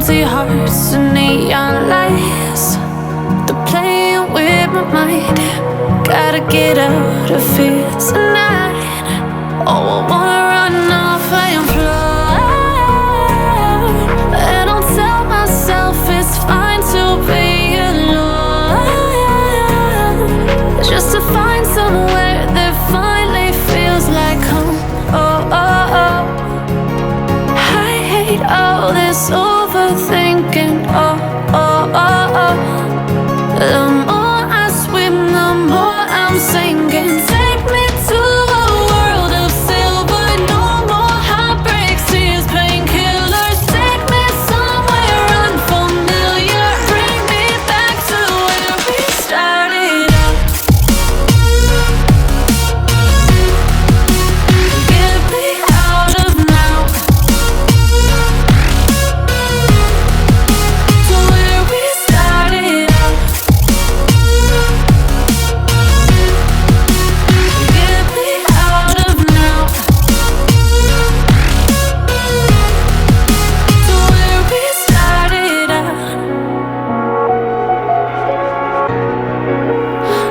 empty hearts and neon lights. They're playing with my mind. Gotta get out of here tonight. Oh, I wanna run off and fly. And I'll tell myself it's fine to be alone, just to find somewhere that finally feels like home. Oh, oh, oh. I hate all this overthinking. Oh, oh, oh, oh. The more I swim, the more I'm sinking. Take me to a world of silver. No more heartbreaks, tears, painkillers. Take me somewhere unfamiliar. Bring me back to where we started out. Get me out of now, to where we started out. Get me out of now, to where we started out.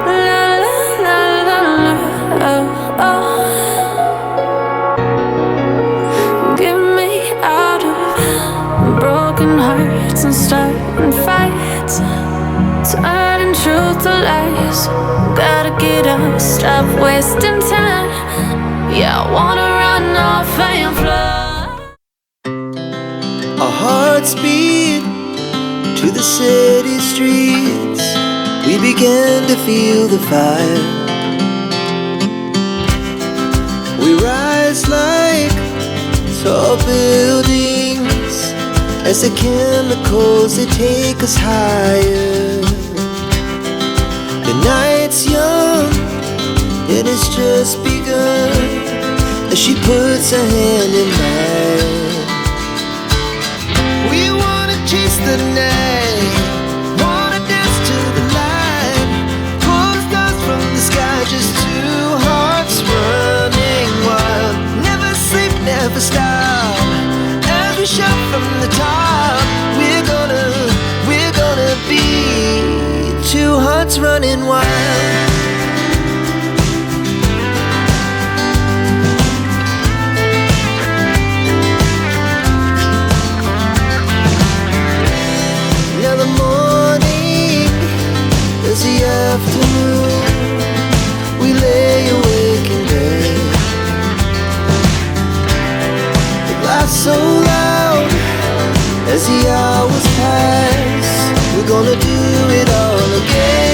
La la la la la, oh, oh. Get me out of broken hearts and starting fights, turning truth to lies. Gotta get up, stop wasting time. Yeah, I wanna run off and fly. Our hearts beat to the city streets. We began to feel the fire. We rise like tall buildings as the chemicals, they take us higher. The night's young and it's just begun as she puts her hand in mine. We wanna chase the night, wanna dance to the light, pull the stars from the sky, just two hearts running wild. Never sleep, never stop, as we shout from the top. We're gonna be two hearts running wild. Now the morning is the afternoon. We lay awake in bed. The glass so loud as the hours pass. We're gonna do it all again.